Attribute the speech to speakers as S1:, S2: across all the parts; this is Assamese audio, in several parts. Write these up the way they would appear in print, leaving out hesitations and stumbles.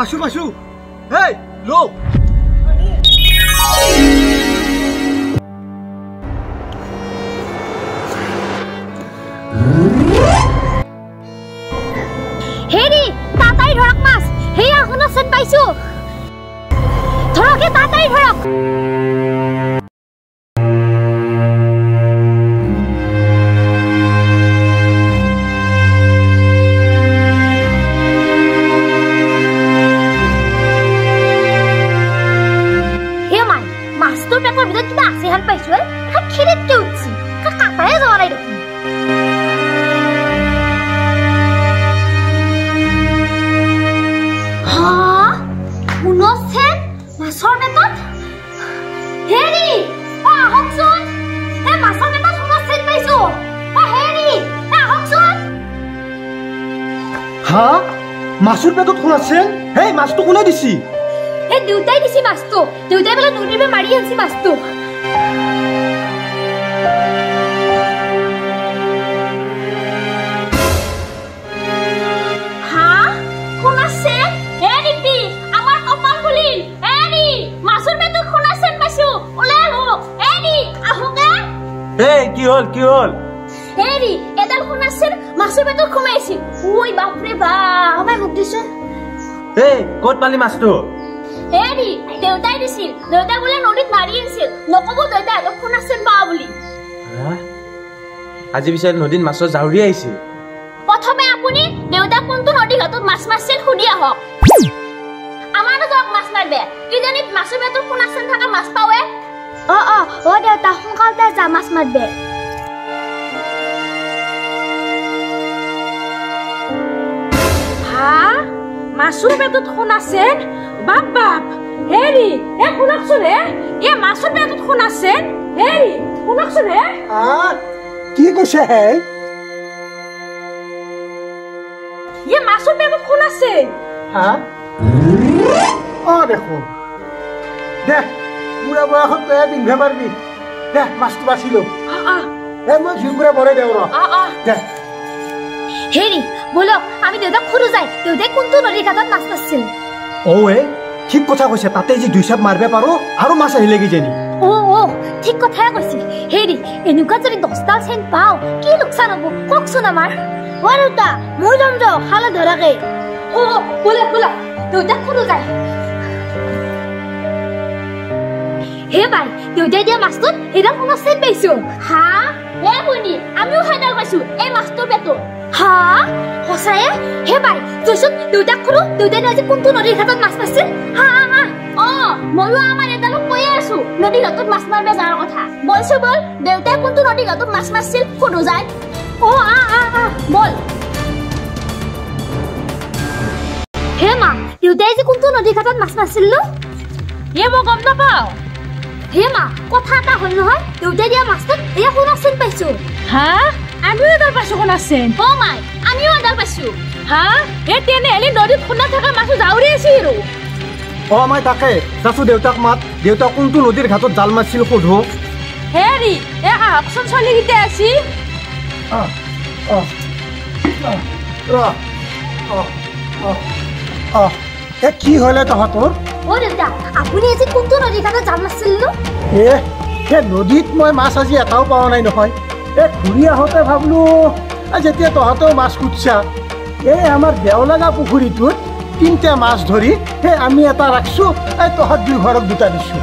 S1: পাইছো পাইছো হেই লো
S2: হেৰি তাতাই ধৰক মাছ হেয়া শুনা চেন পাইছো ধৰকে তাতাই ধৰক
S1: মাছৰ পেটত কোন আছে হেই মাছটো কোনে দিছি
S2: হে দেউতাই দিছি মাছটো দেউতাই বলে নদীৰে মাৰি আনছি মাছটো হা কোন আছে হে ৰিপি আমাৰ কপাল খুলিল হেৰি মাছৰ পেটত কোন আছে পাইছো ওলাই আহক হেৰি আহকে
S1: এই কি হল
S2: হেৰি এডাল কোন আছে মাছৰ পেটত সোমাইছি ওই বাপৰে বা আমায় মুখ দিছ
S1: এই ক'ত পালি মাছটো
S2: হেৰি দেউতাই দিছিল দেউতাই বলে নদীত মাৰি আনছিল নকব দেউতাই তো কোন আছে বা বুলি
S1: আজি বিচে নদীত মাছৰ জাউৰি আইছে
S2: প্ৰথমে আপুনি দেউতা কোনটো নদী ঘাটত মাছ মাৰছিল খুদি আহক আমাৰো যাওক মাছ মাৰবে কি জানি মাছৰ পেটত কোন আছে থাকা মাছ পাৱে ও দেউতা সোনকালতে যা মাছ মাৰবে
S3: মাছৰ পেটত কোন আছে বাপ বাপ হেৰি এ শুনকচোন হে এ মাছৰ পেটত কোন আছে হেৰি শুনকচোন হে
S1: কি কৈছে হে
S3: এ মাছৰ পেটত কোন আছে
S1: দেখোন দে পুৰা বয়সত তই পিন্ধিব পাৰিবি দে মাছটো বাচিলো মই ঝিলকুৰা ভৰাই দেওঁ দে
S2: হেৰি বলক আমি দেউতাক খুৰু যাই দেউতাই কোনটো নদীৰ ঘাটত মাছ মাৰছিল
S1: ঠিক কথা কৈছে তাতে যে দুই চাপ মাৰিব পাৰো আৰু মাছ আহিলে কি জানি
S2: ঠিক কথাই কৈছিল হেৰি এনেকুৱা যদি 10ডাল চেন পাও কি লোকচান হ'ব কওকচোন আমাৰ দেউতা মই যাম যাও খালে ধৰাকে বলে দেউতাক খুৰু যায় হে বাই দেউতাই দিয়া মাছটোত এডাল কোন চেন পাইছো হে বনি আমিও সেইডাল পাইছো এই মাছটোৰ পেটত সঁচায়ে হে বাই তইচোন দেউতাক খুৰু দেউতাই আজি কোনটো নদীৰ ঘাটত মাছ মাৰছিল ময়ো আমাৰ এডালক কৈয়ে আছো নদীৰ ঘাটত মাছ মাৰিব যোৱাৰ কথা বলছো বল দেউতাই কোনটো নদীৰ ঘাটত মাছ মাৰছিল সুধো যায় বল হে মা দেউতাই আজি কোনটো নদীৰ ঘাটত মাছ মাৰছিল
S3: মই গম নাপাও
S2: হে মা কথা এটা হ'ল নহয় দেউতাই দিয়া মাছটোত এয়া কোন আছে পাইছো
S3: আমিও এডাল পাইছো কোন আছে
S2: মাই আমিও এডাল পাইছো
S3: তেনেহলে নদীত খুন্দা থকা মাছ জাউৰি আছে
S1: মই তাকে যাচো দেউতাক মাত দেউতাক কোনটো নদীৰ ঘাটত জাল মাৰছিল সোধো
S3: হেৰি আহকচোন চলিকেইটা আছি
S1: কি হলে তহঁতৰ
S2: দেউতা আপুনি আজি কোনটো নদীৰ ঘাটত জাল মাৰছিল
S1: নদীত মই মাছ আজি এটাও পোৱা নাই নহয় ঘূৰি আহোঁতে ভাবলো যেতিয়া তহঁতেও মাছ খুঁজছা আমাৰ দেওলাগা পুখুৰীটোত 3টা মাছ ধৰি আমি এটা ৰাখছো তহঁত দুই ঘৰক 2টা দিছো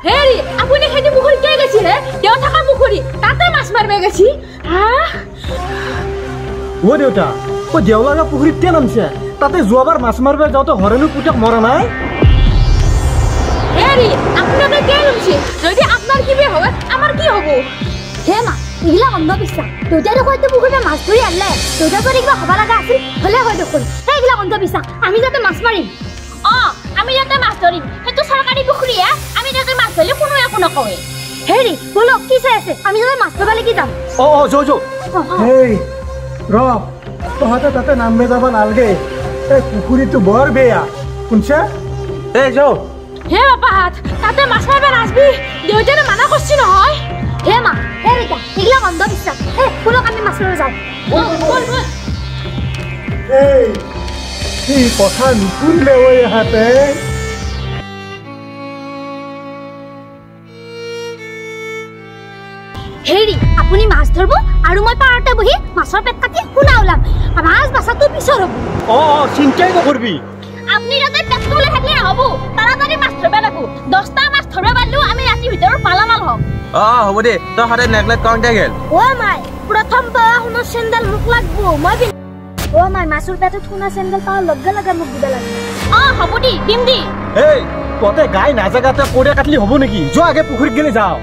S3: হেৰি আপুনি সেইটো পুখুৰী কে গৈছিলে দেও থকা পুখুৰী তাতে মাছ মাৰিব গৈছি
S1: দেউতা দেওলাগা পুখুৰীত কে নামছে তাতে যোৱাবাৰ মাছ মাৰিব যাওঁতে হৰেণু পুতেক মৰা নাই
S3: হেৰি আপোনালোকে কে নামছে যদি আপোনাৰ কিবা হয় আমাৰ কি হ'ব
S2: হে মা এইগিলা অন্ধবিশ্বাস দেউতাই দেখোন এইটো পুখুৰীতে মাছ ধৰি আনলে দেউতাৰ যদি কিবা হ'ব লগা আছিল হ'লে হয় দেখোন সেইগিলা অন্ধবিশ্বাস আমি যাতে মাছ মাৰিম
S3: আমি যাতে মাছ ধৰিম সেইটো চৰকাৰী পুখুৰীহে আমি যাতে মাছ ধৰিলে কোনো একো নকয়
S2: হেৰি বলক কি চাই আছে আমি যাতে মাছ ধৰিব লাগি যাম
S1: তহঁতে তাতে নামবে যাব নালাগে পুখুৰীটো বৰ বেয়া শুনছা
S3: হে বাপাহাত তাতে মাছ মাৰিব নাযাবি দেউতাই মানা কৰিছি নহয়
S2: হে মা এইগিলা অন্ধবিশ্বাস বলক আমি মাছ মাৰিব যাওঁ
S1: এই কথা নুশুনিলে ঐ ইহঁতে
S2: হেৰি আপুনি মাছ ধৰব আৰু মই পাৰতে বহি মাছৰ পেট কাটি শুনা ওলাম মাছ বাচাটো পিছৰ হ'ব
S1: চিন্তাই নকৰবি
S2: আপুনি যাতে পেটটো ওলাই থাকিলে নহ'ব তাড়াতাড়ি মাছ ধৰব লাগিব 10টা মাছ ধৰব পাৰিলেও আমি ৰাতিৰ ভিতৰত পালামাল হ'ম
S4: হ'ব দে তই সদায় নেগলেক্ট কৰোঁতে গেল
S2: মাই প্ৰথম শুনা চেণ্ডেল মোক লাগব মই মাই মাছৰ পেটত শুনা চেণ্ডেল পাওঁ লগে লগে মোক দিব লাগিব হ'ব দি দিম দি
S1: এই ততে গাই নাজাগাতে পৰিয়া কাটলি হ'ব নেকি যোৱা আগে পুখুৰীত গেলি যাওঁ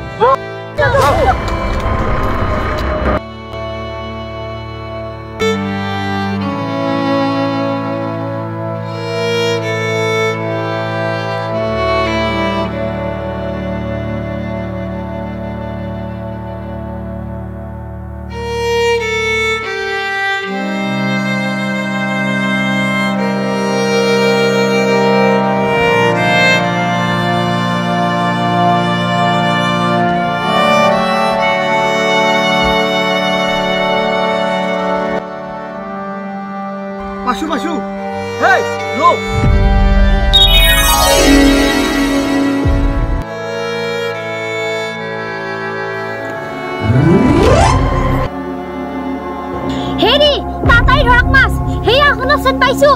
S1: পাইছো হেই লো
S2: হেৰি তাতাই ধৰক মাছ হেয়া শুনা চেন পাইছো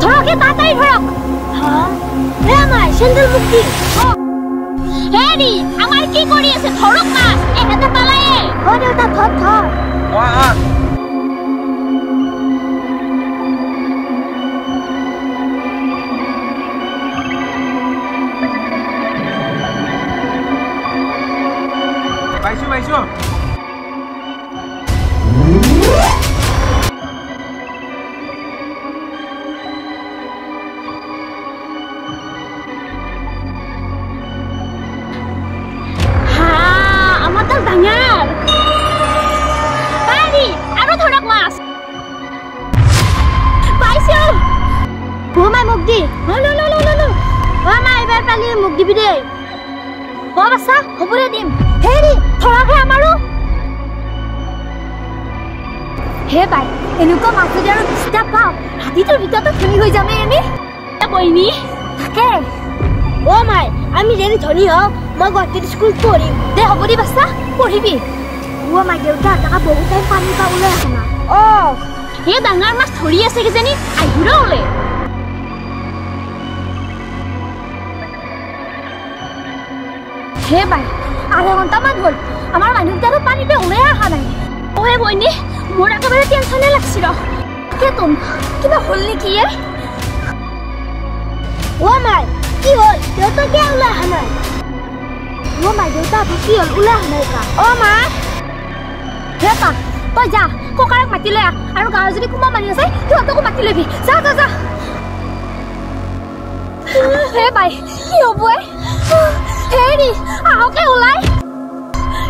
S2: ধৰকে তাতাই ধৰক মাই চেণ্ডেল মোক দি হেৰি আমাৰ কি কৰি আছে ধৰক মাছ এখানে পালায়ে দেউতা ধৰ
S4: পাইছো
S2: আমাৰ তাত ডাঙৰ পাৰি আৰু ধৰক মাছ পাইছো মাই মোক দি মাই এবাৰ পালি মোক দিবি দেই বাছা হ'বৰে দিম হেৰি ধৰকহে আমাৰো হে বাই এনেকুৱা মাছ যদি আৰু 20টা পাওঁ হাতীটোৰ ভিতৰতে খেলি হৈ যামে আমি বইনি থাকে মাই আমি যদি ধনী হওঁ মই গুৱাহাটীত স্কুল পঢ়িম দে হ'ব দি বাচ্চা পঢ়িবি মাই দেউতা তাকা বহুত টাইম পানী পা ওলাই আছে না সেই ডাঙৰ মাছ ধৰি আছে কিজানি আহিৰে ওলে হে বাই আধা ঘণ্টামান হ'ল আমাৰ মানুহকেইটা পানীতে ওলাই অহা নাই বইনি মোৰ একেবাৰে টেনচনে লাগছিল কিবা হ'ল নেকি মাই কি হ'ল দেউতা কিয় ওলাই অহা নাই মাই দেউতা কি হ'ল ওলাই অহা নাই মা হে পা তই যা ককাৰক মাতি লৈ আহ আৰু গাঁৱৰ যদি কোনোবা মানুহ আছে সিহঁতকো মাতি লবি যা হে বাই কি হ'ব হেৰি আহকে ওলাই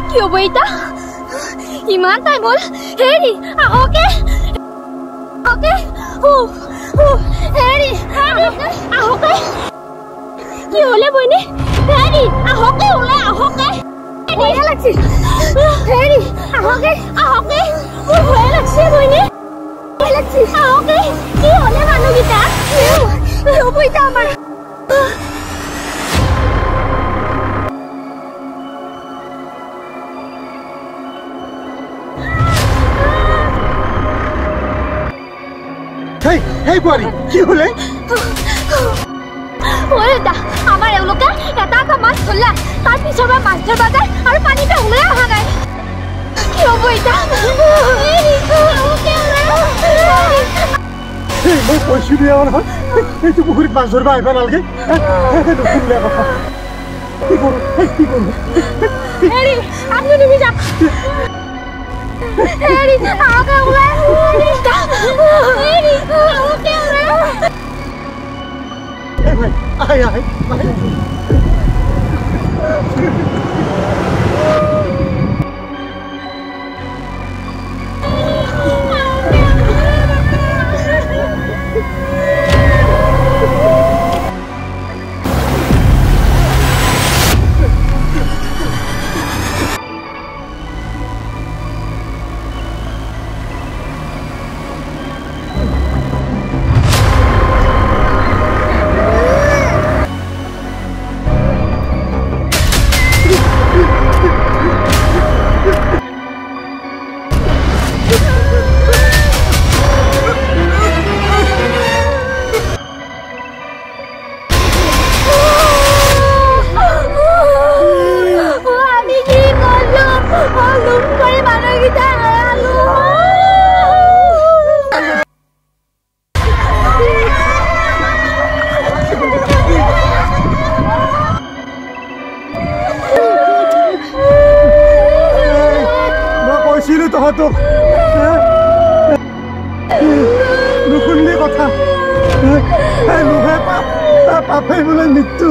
S2: কি হ'ব এতিয়া ইমান টাইম হ'ল হেৰি আহকে হেৰি আহকে কি হ'লে বইনি হেৰি আহকে ওলাই আহকে ভয়ে লাগছিল হেৰি আহকে মোৰ ভয়ে লাগছে বইনি ভয় লাগছিল আহকে কি হ'লে মানুহকেইটা কি হ'ব এতিয়া আমাৰ
S1: হেই বোৱাৰী কি হ'লে
S2: আমাৰ এওঁলোকে এটা মাছ ধৰলা তাৰ পিছৰ পৰা মাছ ধৰবা যায় আৰু পানীতে ওলাই অহা নাই কি হ'ব এতিয়া
S1: মই কৈছো দিয়া নহয় এইটো পুখুৰীত মাছ ধৰবা আহিব নালাগে নুশুনিলে কথা কি কৰোঁ
S2: হেৰি আপুনি নিবি যাওক হেৰি আহকে ওলাই হেৰি আহকে ওলাই
S1: আই তোক নুশুনলি কথা লোভে পাপ পাপে বোলে মৃত্যু